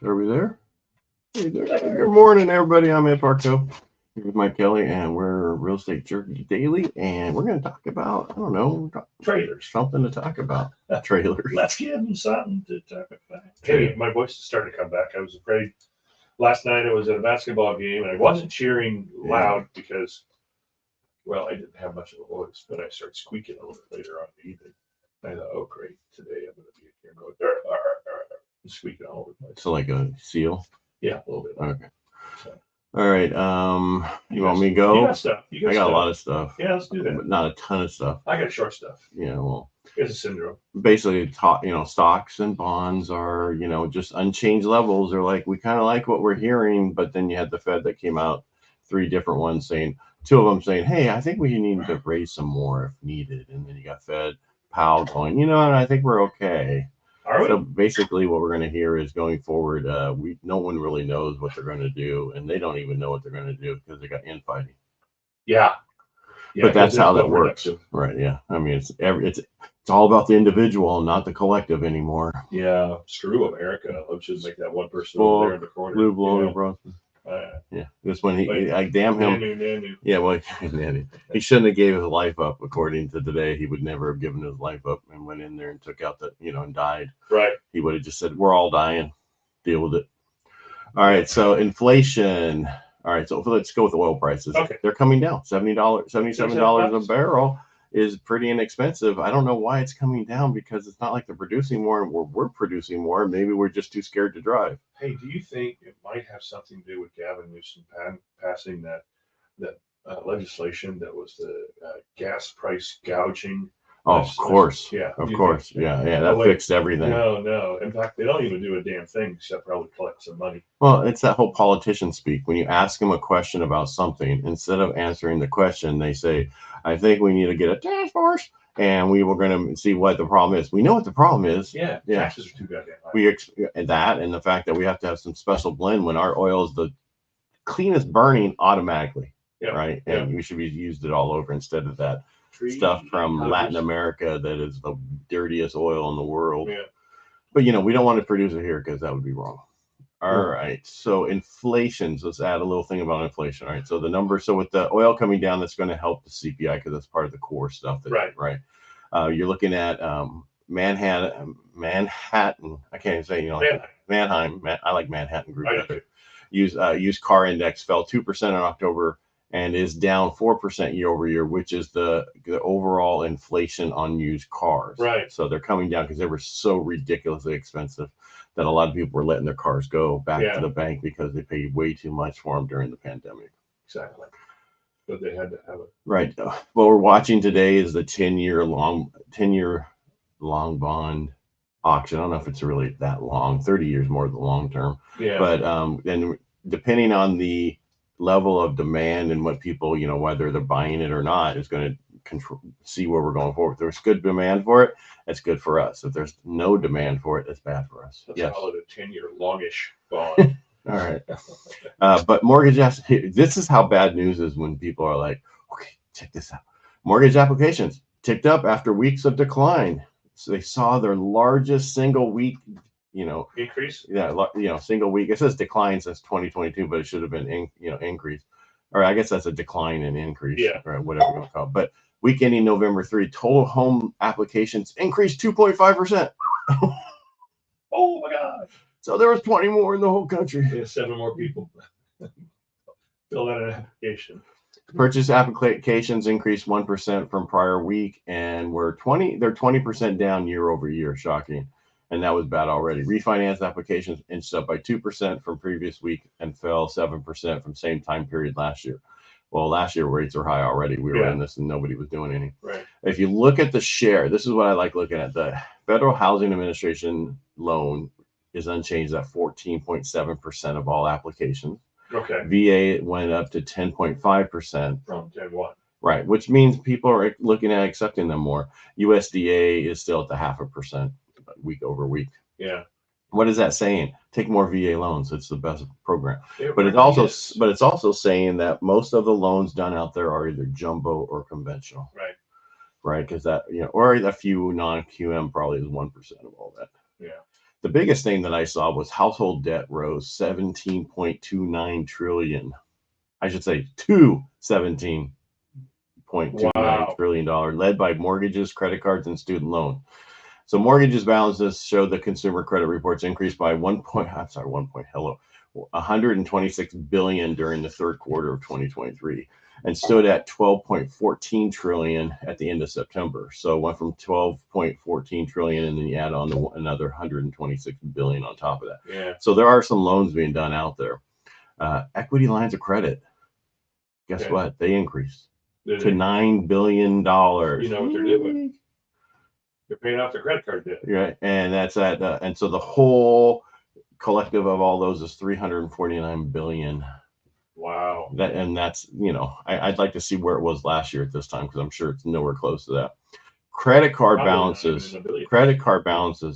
Are we there? Hey there. Good morning, everybody. I'm Ed Parcaut here with Mike Kelly, and we're Real Estate Jerky Daily, and we're going to talk about, I don't know, trailers. Something to talk about. Trailers. Let's give them something to talk about. Hey, my voice is starting to come back. I was afraid. Last night I was at a basketball game, and I wasn't cheering loud because, well, I didn't have much of a voice, but I started squeaking a little bit later on in the evening. I thought, oh, great, today I'm going to be here going, squeaking all over the place. So like a seal? Yeah, a little bit. Okay. So. All right. You want me to go? You got stuff. I got a lot of stuff. Yeah, let's do that. But not a ton of stuff. I got short stuff. Yeah, well. It's a syndrome. Basically, stocks and bonds are, just unchanged levels. They're like, we kind of like what we're hearing, but then you had the Fed that came out, 3 different ones saying, 2 of them saying, hey, I think we need to raise some more if needed. And then you got Fed, Powell going, and I think we're okay. Are we? So basically what we're going to hear is going forward, no one really knows what they're going to do, and they don't even know what they're going to do because they got infighting. Yeah. But that's how that works. Right. Yeah. I mean, it's all about the individual, not the collective anymore. Yeah. Screw America. Let's just make that one person over there in the corner. Blue blower, bro. Yeah. This one, I damn him. Nanu. Yeah. Well, he shouldn't have gave his life up. According to today, he would never have given his life up and went in there and took out and died. Right. He would have just said, we're all dying. Deal with it. All right. So inflation. All right, so let's go with oil prices. Okay. They're coming down. $77 a barrel is pretty inexpensive. I don't know why it's coming down because it's not like they're producing more and we're producing more. Maybe we're just too scared to drive. Hey, do you think it might have something to do with Gavin Newsom passing that legislation that was the gas price gouging? Oh, of course. Yeah. Of course. Yeah. That fixed everything. No. In fact, they don't even do a damn thing except probably collect some money. Well, it's that whole politician speak. When you ask them a question about something, instead of answering the question, they say, I think we need to get a task force and we were going to see what the problem is. We know what the problem is. Yeah. Taxes are too goddamn high. That and the fact that we have to have some special blend when our oil is the cleanest burning automatically. Yep. Right. And we should be used it all over instead of that stuff from Latin America that is the dirtiest oil in the world. Yeah. But we don't want to produce it here because that would be wrong. All right. So inflation. So let's add a little thing about inflation. All right. So the number. So with the oil coming down, that's going to help the CPI because that's part of the core stuff. Right. You're looking at Manhattan. I can't even say Manheim. I like Manhattan Group. Used car index fell 2% in October and is down 4% year over year, which is the overall inflation on used cars. Right. So they're coming down because they were so ridiculously expensive that a lot of people were letting their cars go back to the bank because they paid way too much for them during the pandemic. Exactly. But they had to have it. Right. What we're watching today is the 10-year long bond auction. I don't know if it's really that long. 30 years more than the long term. Yeah. But then depending on the level of demand and what people, whether they're buying it or not, is going to see where we're going forward. If there's good demand for it, it's good for us. If there's no demand for it, it's bad for us. Let's call it a 10-year longish bond. All right. But mortgage, this is how bad news is when people are like, okay, check this out. Mortgage applications ticked up after weeks of decline. So they saw their largest single week increase. Single week. It says decline since 2022, but it should have been increase. Or I guess that's a decline and increase. Yeah. Or whatever you want to call it. But week ending November 3, total home applications increased 2.5%. Oh my God. So there was 20 more in the whole country. Yeah, 7 more people filled out an application. Purchase applications increased 1% from prior week, and they're 20% down year over year. Shocking. And that was bad already. Refinance applications inched up by 2% from previous week and fell 7% from same time period last year. Well, last year rates are high already. We were in this and nobody was doing any. Right. If you look at the share, this is what I like looking at. The Federal Housing Administration loan is unchanged at 14.7% of all applications. Okay. VA went up to 10.5%. From 10.1. Right, which means people are looking at accepting them more. USDA is still at the 0.5%. Week over week. Yeah. What is that saying? Take more VA loans. It's the best program. But it's also saying that most of the loans done out there are either jumbo or conventional. Right. Right, because that or a few non-QM probably is 1% of all that. Yeah. The biggest thing that I saw was household debt rose 17.29 trillion. I should say to $17.29 trillion, led by mortgages, credit cards, and student loan. So mortgages balances showed the consumer credit reports increased by 126 billion during the third quarter of 2023 and stood at 12.14 trillion at the end of September. So it went from 12.14 trillion and then you add on another 126 billion on top of that. Yeah. So there are some loans being done out there. Equity lines of credit, guess what? They increased to $9 billion. You know what they're doing? They're paying off their credit card debt. Right. And that's at, and so the whole collective of all those is 349 billion. Wow. That's, you know, I'd like to see where it was last year at this time, because I'm sure it's nowhere close to that. Credit card balances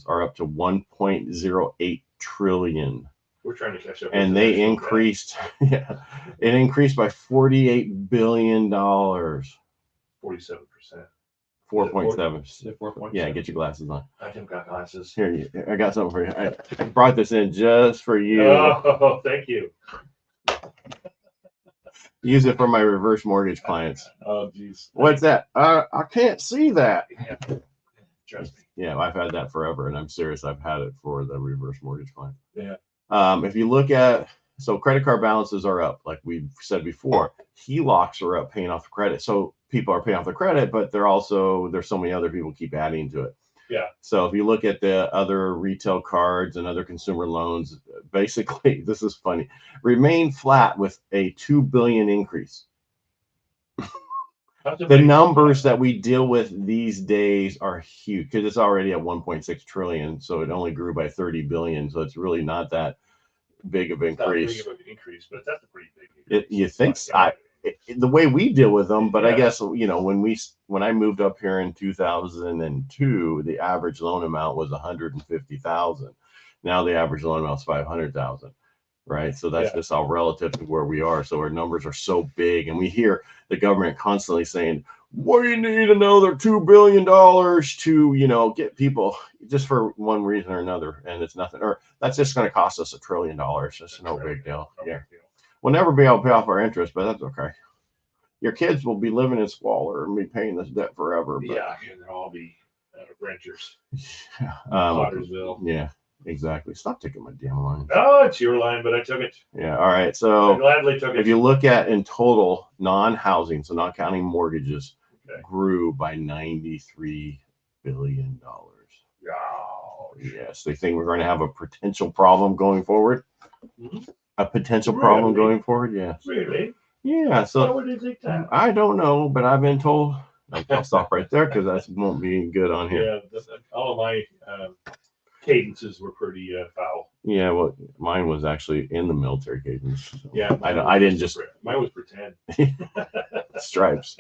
are up to 1.08 trillion. We're trying to catch up. And they increased, it increased by $48 billion. 47%. 4.7. Yeah, get your glasses on. I haven't got glasses. Here, I got something for you. I brought this in just for you. Oh, thank you. Use it for my reverse mortgage clients. Oh, geez. What's that? I can't see that. Yeah. Trust me. Yeah, I've had that forever, and I'm serious. I've had it for the reverse mortgage client. Yeah. If you look at, so credit card balances are up, like we've said before. HELOCs are up, paying off the credit. So people are paying off the credit, but there's so many other people keep adding to it. Yeah. So if you look at the other retail cards and other consumer loans, basically, this is funny, remain flat with a 2 billion increase. The numbers that we deal with these days are huge because it's already at 1.6 trillion. So it only grew by 30 billion. So it's really not that big of an increase. Not big of an increase, but that's a pretty big increase. You think so? The way we deal with them, but I guess, you know, when I moved up here in 2002, the average loan amount was 150,000. Now the average loan amount is 500,000, right? So that's just all relative to where we are. So our numbers are so big, and we hear the government constantly saying, "We need another $2 billion to, you know, get people," just for one reason or another, and it's nothing, or that's just going to cost us $1 trillion. It's no big deal. Yeah. We'll never be able to pay off our interest, but that's okay. Your kids will be living in squalor and be paying this debt forever. But, yeah, and they'll all be renters. Pottersville. Yeah, exactly. Stop taking my damn line. Oh, it's your line, but I took it. Yeah, all right. So I gladly took it. If you look at in total, non-housing, so not counting mortgages, grew by $93 billion. Oh, yes, they think we're going to have a potential problem going forward. Mm-hmm. A potential problem going forward, yes. Really? Yeah. So why would they think that? I don't know, but I've been told. I'll stop right there because that won't be good on here. Yeah, all of my cadences were pretty foul. Yeah, well, mine was actually in the military cadence. So yeah, I didn't just. Mine was pretend. Stripes.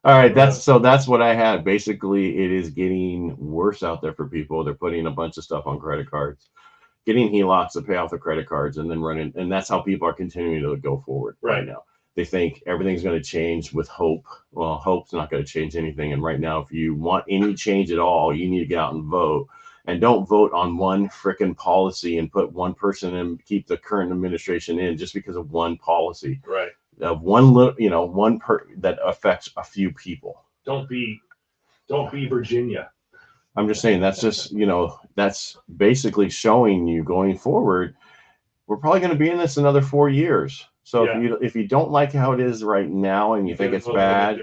All right, that's what I had. Basically, it is getting worse out there for people. They're putting a bunch of stuff on credit cards, getting HELOCs to pay off the credit cards, and then running. And that's how people are continuing to go forward right now. They think everything's going to change with hope. Well, hope's not going to change anything. And right now, if you want any change at all, you need to get out and vote. And don't vote on one frickin' policy and put one person and keep the current administration in just because of one policy. Right. Of one little, that affects a few people. Don't be Virginia. I'm just saying that's just, that's basically showing you going forward. We're probably going to be in this another 4 years. So if you don't like how it is right now and you think it's bad,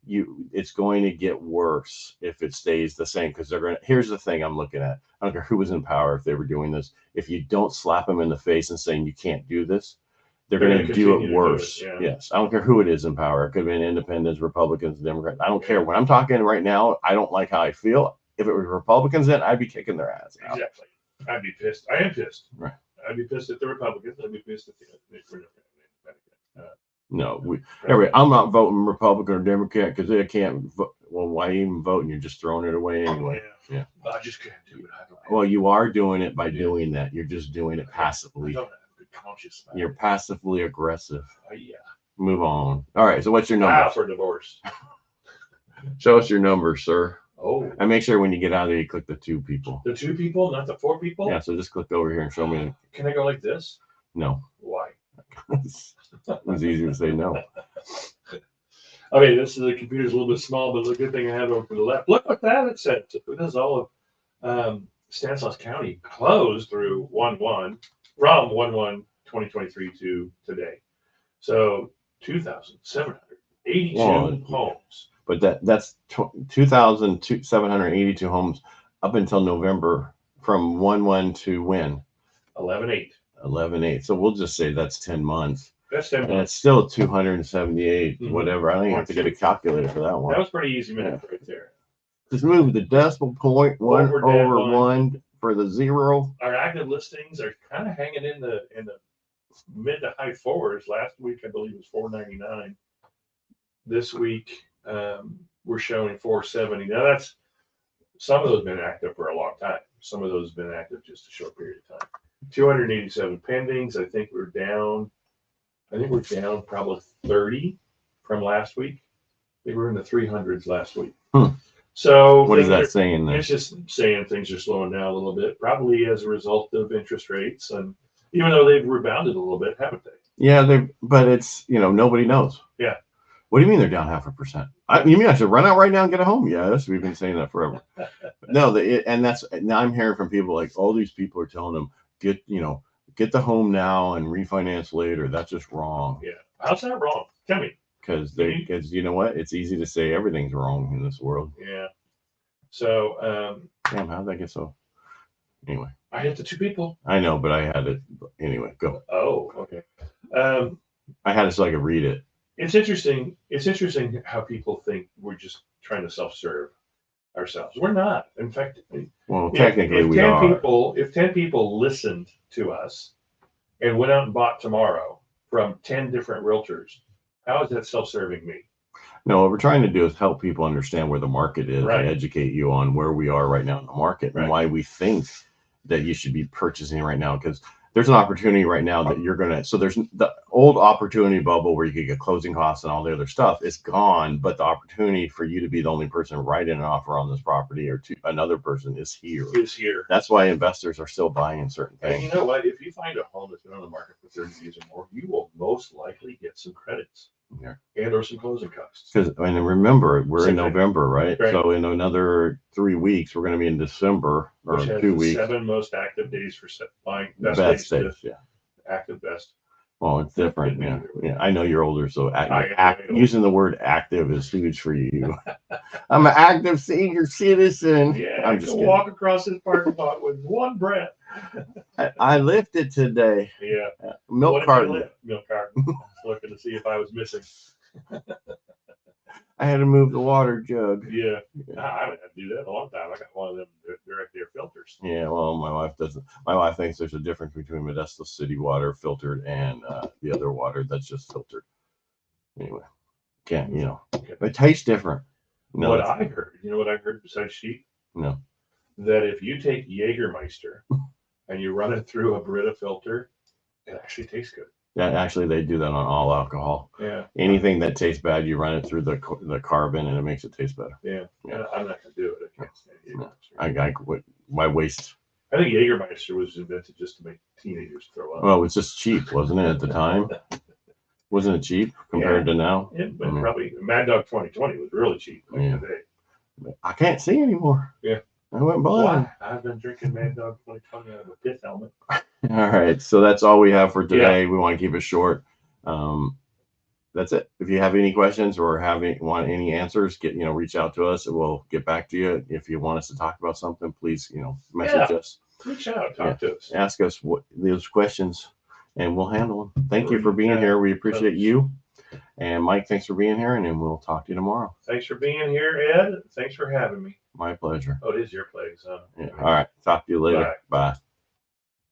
it's going to get worse if it stays the same, because here's the thing I'm looking at. I don't care who was in power if they were doing this. If you don't slap them in the face and saying you can't do this, they're going to do it worse. Yes. I don't care who it is in power. It could have been independents, Republicans, Democrats. I don't care. When I'm talking right now, I don't like how I feel. If it was Republicans, then I'd be kicking their ass out. Exactly. I'd be pissed. I am pissed. Right. I'd be pissed at the Republicans. I'd be pissed at the I'm not voting Republican or Democrat because they can't vote. Well, why even voting? You're just throwing it away anyway. Yeah. I just can't do it. Well, you are doing it by doing that. You're just doing it passively. I don't have a good conscience. You're passively aggressive. Yeah. Move on. All right. So what's your number? For divorce. Show us your number, sir. Oh, And make sure when you get out of there, you click the 2 people. the 2 people, not the 4 people. Yeah, so just click over here and show me. Can I go like this? No. Why? It was easy to say no. Okay, the computer's a little bit small, but the good thing I have over to the left. Look what that it said. It is all of Stanislaus County closed through 1/1 from 1/1/2023 to today. So 2,782 homes. But that's 2,782 homes up until November from 1/1 to when? 11/8. 11/8. So we'll just say that's 10 months. That's 10 And months. it's still 278, Mhm. whatever. I don't even have to get a calculator for that one. That was pretty easy minute right there. Just move the decimal point one Over over that one for the 0. Our active listings are kind of hanging in the mid to high 4s. Last week, I believe, was 499. This week, we're showing 470. Now, that's some of those have been active for a long time. Some of those have been active just a short period of time. 287 pendings. I think we're down probably 30 from last week. They were in the 300s last week. So what is that saying then? It's just saying things are slowing down a little bit, probably as a result of interest rates, and even though they've rebounded a little bit, haven't they? Yeah, but it's nobody knows. Yeah. What do you mean they're down 0.5%? You mean I should run out right now and get a home? Yes, we've been saying that forever. No, and that's now I'm hearing from people like all these people are telling them get the home now and refinance later. That's just wrong. Yeah. How's that wrong? Tell me. Because you know what? It's easy to say everything's wrong in this world. Yeah. So damn, how'd that get so? Anyway. I hit the 2 people. I know, but I had it anyway. Go. Oh, okay. I had it so I could read it. It's interesting. It's interesting how people think we're just trying to self-serve ourselves. We're not. In fact, well, technically if we 10 are. If 10 people listened to us and went out and bought tomorrow from 10 different realtors, how is that self-serving me? No, what we're trying to do is help people understand where the market is Right. and educate you on where we are right now in the market and why we think that you should be purchasing right now. Because there's an opportunity right now that so there's the old opportunity bubble where you could get closing costs and all the other stuff is gone, but the opportunity for you to be the only person writing an offer on this property or to another person is here. That's why investors are still buying certain things. And you know what? If you find a home that's been on the market for 30 years or more, you will most likely get some credits. Yeah. And or some closing costs. Because remember, we're in November, right? So in another 3 weeks, we're going to be in December or 2 weeks. 7 most active days for buying. Best days, yeah. Active best. Well, it's different, yeah. I know you're older, so using the word active is huge for you. I'm an active senior citizen. Yeah, I'm just kidding. Walk across this parking lot with one breath. I lifted today. Yeah. Milk carton. Milk carton. Looking to see if I was missing. I had to move the water jug. Yeah. I haven't had to do that in a long time. I got one of them direct air filters. Yeah, well, my wife doesn't. My wife thinks there's a difference between Modesto City water filtered and the other water that's just filtered. Anyway, it tastes different. No, what I heard, you know what I heard besides sheep? No. That if you take Jägermeister and you run it through a Brita filter, it actually tastes good. Yeah, actually, they do that on all alcohol. Yeah. Anything that tastes bad, you run it through the carbon, and it makes it taste better. Yeah. I'm not gonna do it. I can't stand Jägermeister. Why waste? I think Jägermeister was invented just to make teenagers throw up. Well, it was just cheap, wasn't it, at the time? Wasn't it cheap compared to now? Yeah, but probably Mad Dog 2020 was really cheap back in the day. I can't see anymore. Yeah. I went blind. I've been drinking Mad Dog 2020 out of a pith helmet. All right, so that's all we have for today. Yeah. We want to keep it short. That's it. If you have any questions or want any answers, reach out to us and we'll get back to you. If you want us to talk about something, please, message us. Reach out, talk to us. Ask us those questions and we'll handle them. Thank you for being here. We appreciate you. And Mike, thanks for being here, and then we'll talk to you tomorrow. Thanks for being here, Ed. Thanks for having me. My pleasure. Oh, it is your place, huh? Yeah. All right. Talk to you later. Bye. Bye.